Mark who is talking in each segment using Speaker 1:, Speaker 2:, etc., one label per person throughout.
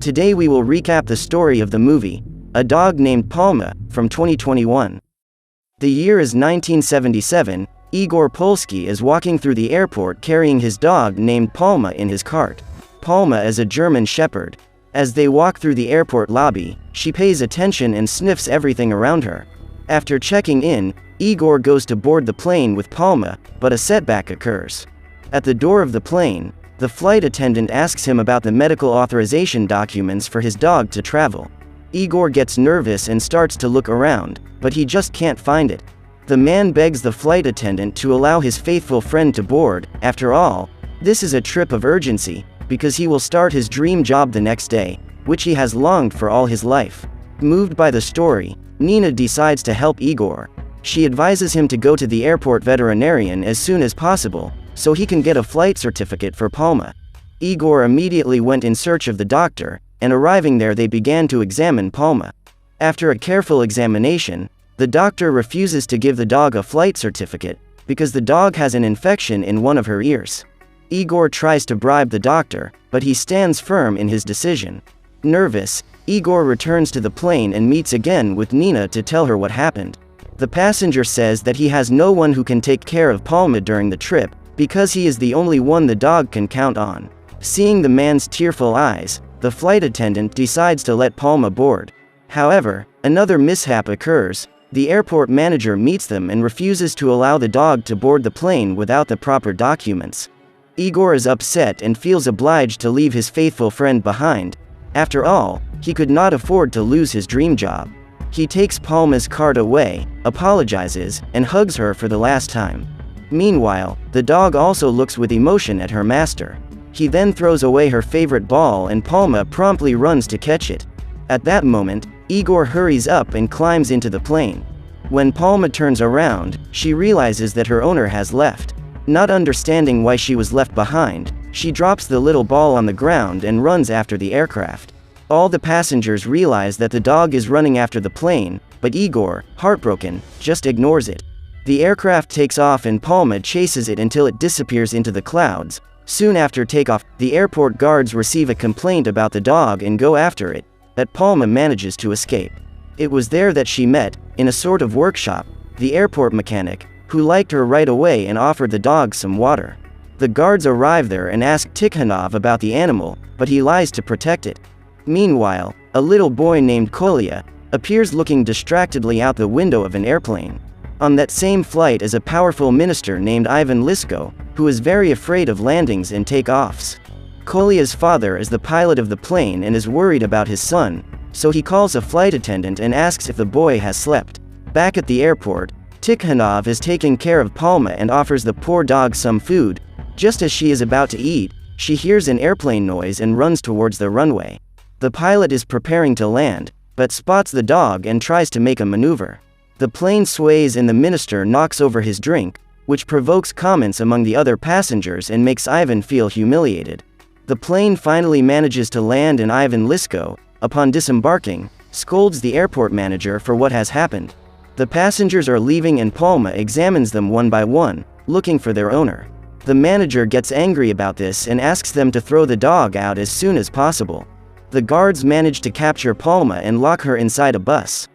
Speaker 1: Today we will recap the story of the movie, A Dog Named Palma, from 2021. The year is 1977. Igor Polsky is walking through the airport carrying his dog named Palma in his cart. Palma is a German Shepherd. As they walk through the airport lobby, she pays attention and sniffs everything around her. After checking in, Igor goes to board the plane with Palma, but a setback occurs. At the door of the plane, the flight attendant asks him about the medical authorization documents for his dog to travel. Igor gets nervous and starts to look around, but he just can't find it. The man begs the flight attendant to allow his faithful friend to board. After all, this is a trip of urgency, because he will start his dream job the next day, which he has longed for all his life. Moved by the story, Nina decides to help Igor. She advises him to go to the airport veterinarian as soon as possible, so he can get a flight certificate for Palma. Igor immediately went in search of the doctor, and arriving there they began to examine Palma. After a careful examination, the doctor refuses to give the dog a flight certificate, because the dog has an infection in one of her ears. Igor tries to bribe the doctor, but he stands firm in his decision. Nervous, Igor returns to the plane and meets again with Nina to tell her what happened. The passenger says that he has no one who can take care of Palma during the trip, because he is the only one the dog can count on. Seeing the man's tearful eyes, the flight attendant decides to let Palma board. However, another mishap occurs. The airport manager meets them and refuses to allow the dog to board the plane without the proper documents. Igor is upset and feels obliged to leave his faithful friend behind. After all, he could not afford to lose his dream job. He takes Palma's cart away, apologizes, and hugs her for the last time. Meanwhile, the dog also looks with emotion at her master. He then throws away her favorite ball and Palma promptly runs to catch it. At that moment, Igor hurries up and climbs into the plane. When Palma turns around, she realizes that her owner has left. Not understanding why she was left behind, she drops the little ball on the ground and runs after the aircraft. All the passengers realize that the dog is running after the plane, but Igor, heartbroken, just ignores it. The aircraft takes off and Palma chases it until it disappears into the clouds. Soon after takeoff, the airport guards receive a complaint about the dog and go after it, but Palma manages to escape. It was there that she met, in a sort of workshop, the airport mechanic, who liked her right away and offered the dog some water. The guards arrive there and ask Tikhanov about the animal, but he lies to protect it. Meanwhile, a little boy named Kolya appears looking distractedly out the window of an airplane. On that same flight is a powerful minister named Ivan Lisko, who is very afraid of landings and takeoffs. Kolya's father is the pilot of the plane and is worried about his son, so he calls a flight attendant and asks if the boy has slept. Back at the airport, Tikhanov is taking care of Palma and offers the poor dog some food. Just as she is about to eat, she hears an airplane noise and runs towards the runway. The pilot is preparing to land, but spots the dog and tries to make a maneuver. The plane sways and the minister knocks over his drink, which provokes comments among the other passengers and makes Ivan feel humiliated. The plane finally manages to land and Ivan Lisko, upon disembarking, scolds the airport manager for what has happened. The passengers are leaving and Palma examines them one by one, looking for their owner. The manager gets angry about this and asks them to throw the dog out as soon as possible. The guards manage to capture Palma and lock her inside a bus.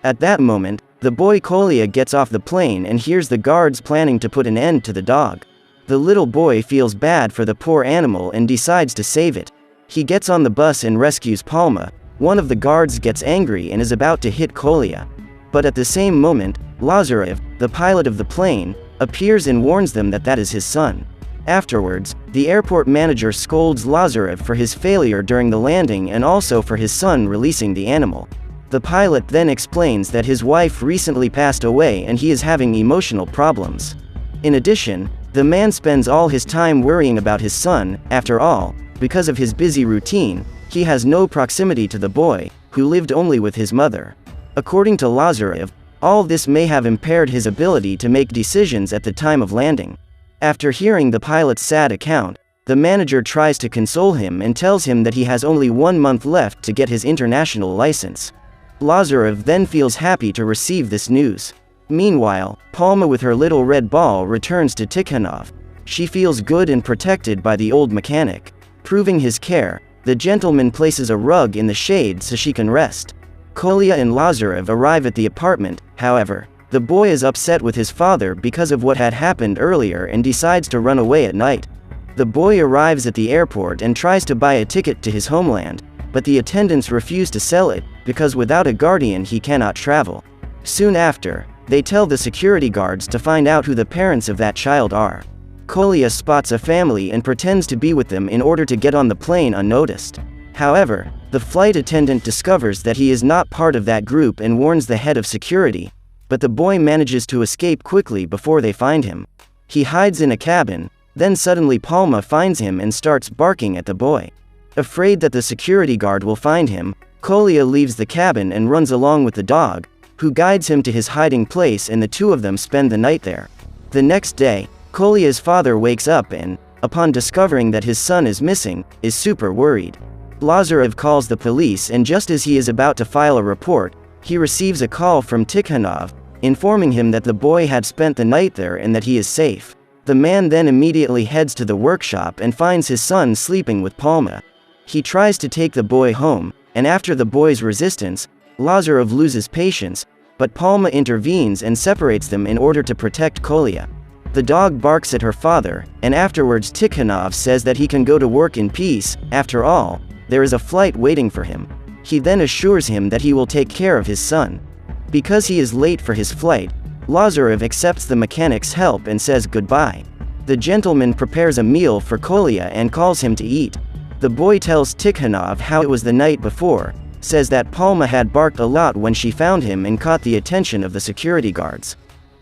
Speaker 1: At that moment, the boy Kolya gets off the plane and hears the guards planning to put an end to the dog. The little boy feels bad for the poor animal and decides to save it. He gets on the bus and rescues Palma. One of the guards gets angry and is about to hit Kolya. But at the same moment, Lazarev, the pilot of the plane, appears and warns them that that is his son. Afterwards, the airport manager scolds Lazarev for his failure during the landing and also for his son releasing the animal. The pilot then explains that his wife recently passed away and he is having emotional problems. In addition, the man spends all his time worrying about his son. After all, because of his busy routine, he has no proximity to the boy, who lived only with his mother. According to Lazarev, all this may have impaired his ability to make decisions at the time of landing. After hearing the pilot's sad account, the manager tries to console him and tells him that he has only 1 month left to get his international license. Lazarev then feels happy to receive this news. Meanwhile, Palma with her little red ball returns to Tikhanov. She feels good and protected by the old mechanic. Proving his care, The gentleman places a rug in the shade so she can rest. Kolya and Lazarev arrive at the apartment. However, the boy is upset with his father because of what had happened earlier and decides to run away at night. The boy arrives at the airport and tries to buy a ticket to his homeland, but the attendants refuse to sell it, because without a guardian he cannot travel. Soon after, they tell the security guards to find out who the parents of that child are. Kolya spots a family and pretends to be with them in order to get on the plane unnoticed. However, the flight attendant discovers that he is not part of that group and warns the head of security, but the boy manages to escape quickly before they find him. He hides in a cabin, then suddenly Palma finds him and starts barking at the boy. Afraid that the security guard will find him, Kolya leaves the cabin and runs along with the dog, who guides him to his hiding place, and the two of them spend the night there. The next day, Kolya's father wakes up and, upon discovering that his son is missing, is super worried. Lazarev calls the police, and just as he is about to file a report, he receives a call from Tikhanov, informing him that the boy had spent the night there and that he is safe. The man then immediately heads to the workshop and finds his son sleeping with Palma. He tries to take the boy home, and after the boy's resistance, Lazarev loses patience, but Palma intervenes and separates them in order to protect Kolya. The dog barks at her father, and afterwards Tikhanov says that he can go to work in peace. After all, there is a flight waiting for him. He then assures him that he will take care of his son. Because he is late for his flight, Lazarev accepts the mechanic's help and says goodbye. The gentleman prepares a meal for Kolya and calls him to eat. The boy tells Tikhanov how it was the night before, says that Palma had barked a lot when she found him and caught the attention of the security guards.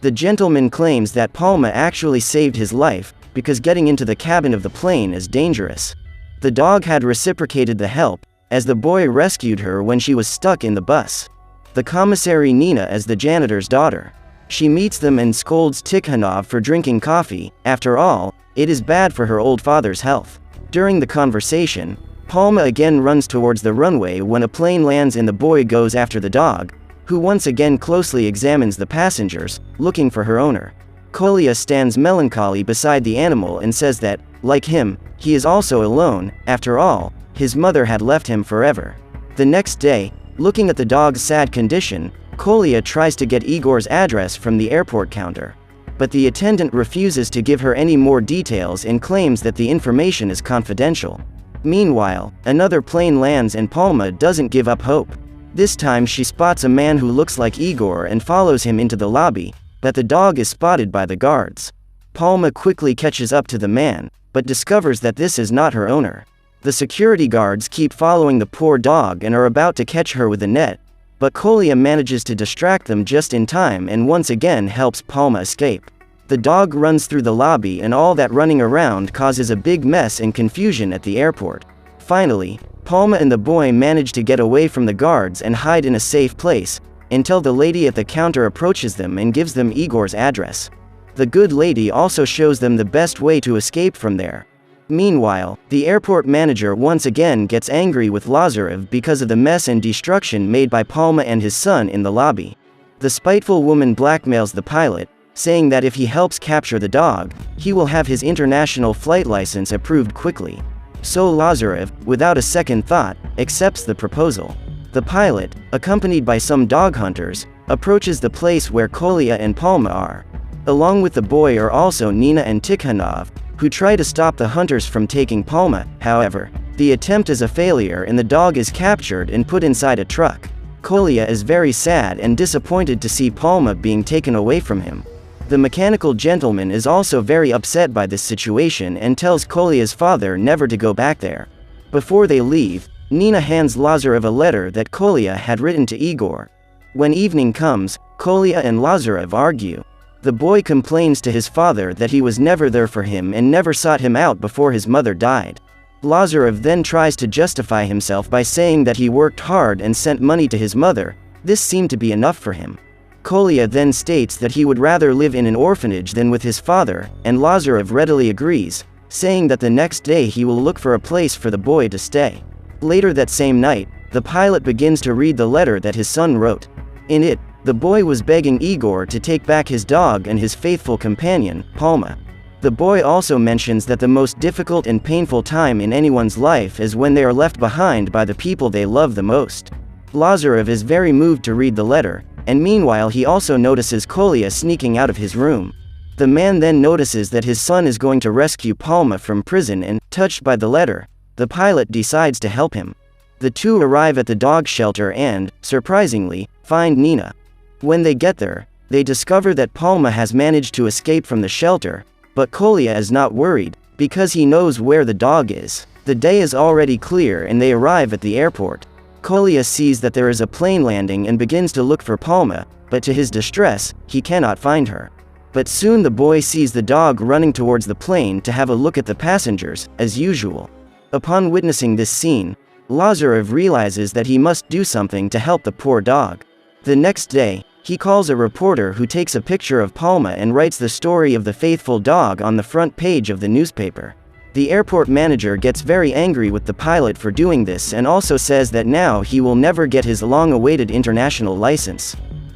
Speaker 1: The gentleman claims that Palma actually saved his life, because getting into the cabin of the plane is dangerous. The dog had reciprocated the help, as the boy rescued her when she was stuck in the bus. The commissary Nina is the janitor's daughter. She meets them and scolds Tikhanov for drinking coffee. After all, it is bad for her old father's health. During the conversation, Palma again runs towards the runway when a plane lands and the boy goes after the dog, who once again closely examines the passengers, looking for her owner. Kolya stands melancholy beside the animal and says that, like him, he is also alone. After all, his mother had left him forever. The next day, looking at the dog's sad condition, Kolya tries to get Igor's address from the airport counter. But the attendant refuses to give her any more details and claims that the information is confidential. Meanwhile, another plane lands and Palma doesn't give up hope. This time she spots a man who looks like Igor and follows him into the lobby, but the dog is spotted by the guards. Palma quickly catches up to the man, but discovers that this is not her owner. The security guards keep following the poor dog and are about to catch her with a net, but Kolya manages to distract them just in time and once again helps Palma escape. The dog runs through the lobby, and all that running around causes a big mess and confusion at the airport. Finally, Palma and the boy manage to get away from the guards and hide in a safe place, until the lady at the counter approaches them and gives them Igor's address. The good lady also shows them the best way to escape from there. Meanwhile, the airport manager once again gets angry with Lazarev because of the mess and destruction made by Palma and his son in the lobby. The spiteful woman blackmails the pilot, saying that if he helps capture the dog, he will have his international flight license approved quickly. So Lazarev, without a second thought, accepts the proposal. The pilot, accompanied by some dog hunters, approaches the place where Kolya and Palma are. Along with the boy are also Nina and Tikhanov, who try to stop the hunters from taking Palma. However, the attempt is a failure and the dog is captured and put inside a truck. Kolya is very sad and disappointed to see Palma being taken away from him. The mechanical gentleman is also very upset by this situation and tells Kolya's father never to go back there. Before they leave, Nina hands Lazarev a letter that Kolya had written to Igor. When evening comes, Kolya and Lazarev argue. The boy complains to his father that he was never there for him and never sought him out before his mother died. Lazarev then tries to justify himself by saying that he worked hard and sent money to his mother. This seemed to be enough for him. Kolya then states that he would rather live in an orphanage than with his father, and Lazarev readily agrees, saying that the next day he will look for a place for the boy to stay. Later that same night, the pilot begins to read the letter that his son wrote. In it, the boy was begging Igor to take back his dog and his faithful companion, Palma. The boy also mentions that the most difficult and painful time in anyone's life is when they are left behind by the people they love the most. Lazarev is very moved to read the letter, and meanwhile he also notices Kolya sneaking out of his room. The man then notices that his son is going to rescue Palma from prison and, touched by the letter, the pilot decides to help him. The two arrive at the dog shelter and, surprisingly, find Nina. When they get there, they discover that Palma has managed to escape from the shelter, but Kolya is not worried, because he knows where the dog is. The day is already clear and they arrive at the airport. Kolya sees that there is a plane landing and begins to look for Palma, but to his distress, he cannot find her. But soon the boy sees the dog running towards the plane to have a look at the passengers, as usual. Upon witnessing this scene, Lazarev realizes that he must do something to help the poor dog. The next day, he calls a reporter who takes a picture of Palma and writes the story of the faithful dog on the front page of the newspaper. The airport manager gets very angry with the pilot for doing this and also says that now he will never get his long-awaited international license.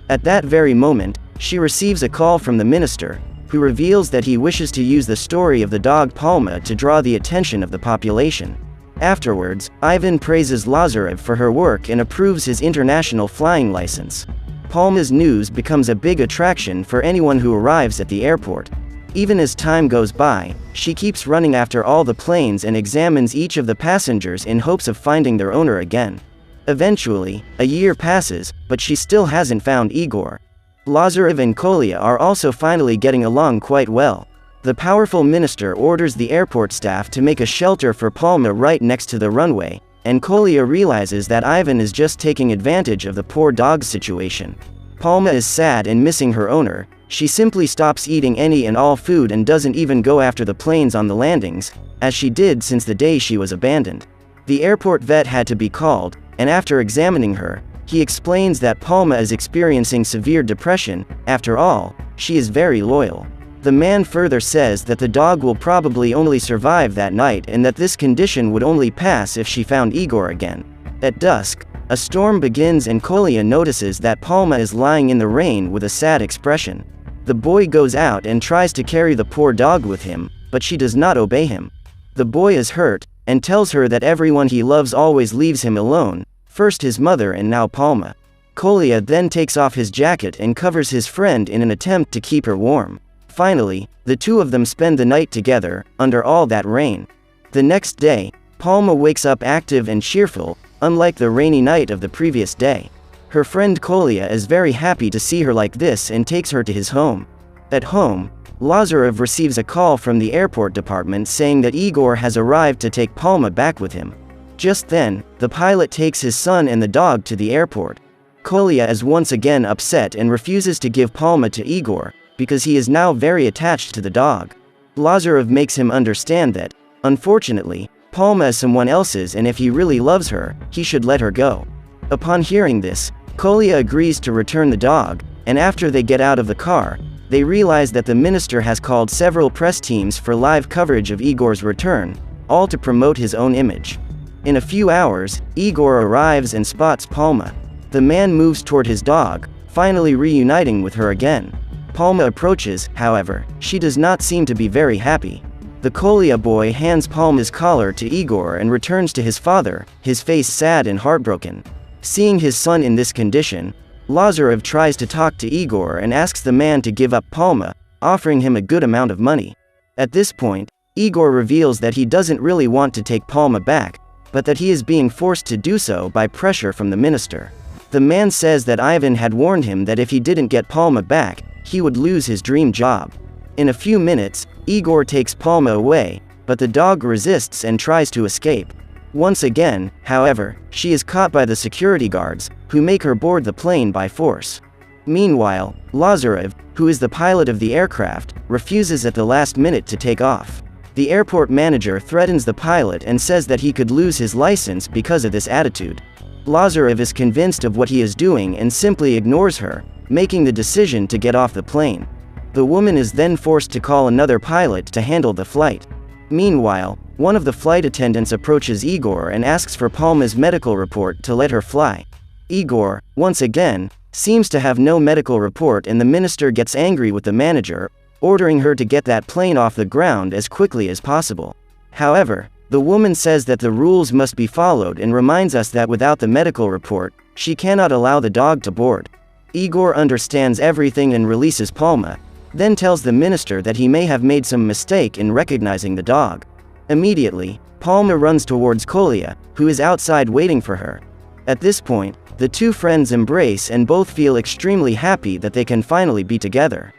Speaker 1: At that very moment, she receives a call from the minister, who reveals that he wishes to use the story of the dog Palma to draw the attention of the population. Afterwards, Ivan praises Lazarev for her work and approves his international flying license. Palma's news becomes a big attraction for anyone who arrives at the airport. Even as time goes by, she keeps running after all the planes and examines each of the passengers in hopes of finding their owner again. Eventually, a year passes, but she still hasn't found Igor. Lazarev and Kolya are also finally getting along quite well. The powerful minister orders the airport staff to make a shelter for Palma right next to the runway, and Kolya realizes that Ivan is just taking advantage of the poor dog's situation. Palma is sad and missing her owner. She simply stops eating any and all food and doesn't even go after the planes on the landings, as she did since the day she was abandoned. The airport vet had to be called, and after examining her, he explains that Palma is experiencing severe depression. After all, she is very loyal. The man further says that the dog will probably only survive that night and that this condition would only pass if she found Igor again. At dusk, a storm begins and Kolya notices that Palma is lying in the rain with a sad expression. The boy goes out and tries to carry the poor dog with him, but she does not obey him. The boy is hurt, and tells her that everyone he loves always leaves him alone, first his mother and now Palma. Kolya then takes off his jacket and covers his friend in an attempt to keep her warm. Finally, the two of them spend the night together, under all that rain. The next day, Palma wakes up active and cheerful, unlike the rainy night of the previous day. Her friend Kolya is very happy to see her like this and takes her to his home. At home, Lazarev receives a call from the airport department saying that Igor has arrived to take Palma back with him. Just then, the pilot takes his son and the dog to the airport. Kolya is once again upset and refuses to give Palma to Igor, because he is now very attached to the dog. Lazarev makes him understand that, unfortunately, Palma is someone else's and if he really loves her, he should let her go. Upon hearing this, Kolya agrees to return the dog, and after they get out of the car, they realize that the minister has called several press teams for live coverage of Igor's return, all to promote his own image. In a few hours, Igor arrives and spots Palma. The man moves toward his dog, finally reuniting with her again. Palma approaches, however, she does not seem to be very happy. The Kolya boy hands Palma's collar to Igor and returns to his father, his face sad and heartbroken. Seeing his son in this condition, Lazarev tries to talk to Igor and asks the man to give up Palma, offering him a good amount of money. At this point, Igor reveals that he doesn't really want to take Palma back, but that he is being forced to do so by pressure from the minister. The man says that Ivan had warned him that if he didn't get Palma back, he would lose his dream job. In a few minutes, Igor takes Palma away, but the dog resists and tries to escape. Once again, however, she is caught by the security guards, who make her board the plane by force. Meanwhile, Lazarev, who is the pilot of the aircraft, refuses at the last minute to take off. The airport manager threatens the pilot and says that he could lose his license because of this attitude. Lazarev is convinced of what he is doing and simply ignores her, making the decision to get off the plane. The woman is then forced to call another pilot to handle the flight. Meanwhile, one of the flight attendants approaches Igor and asks for Palma's medical report to let her fly. Igor, once again, seems to have no medical report and the minister gets angry with the manager, ordering her to get that plane off the ground as quickly as possible. However, the woman says that the rules must be followed and reminds us that without the medical report, she cannot allow the dog to board. Igor understands everything and releases Palma, then tells the minister that he may have made some mistake in recognizing the dog. Immediately, Palma runs towards Kolya, who is outside waiting for her. At this point, the two friends embrace and both feel extremely happy that they can finally be together.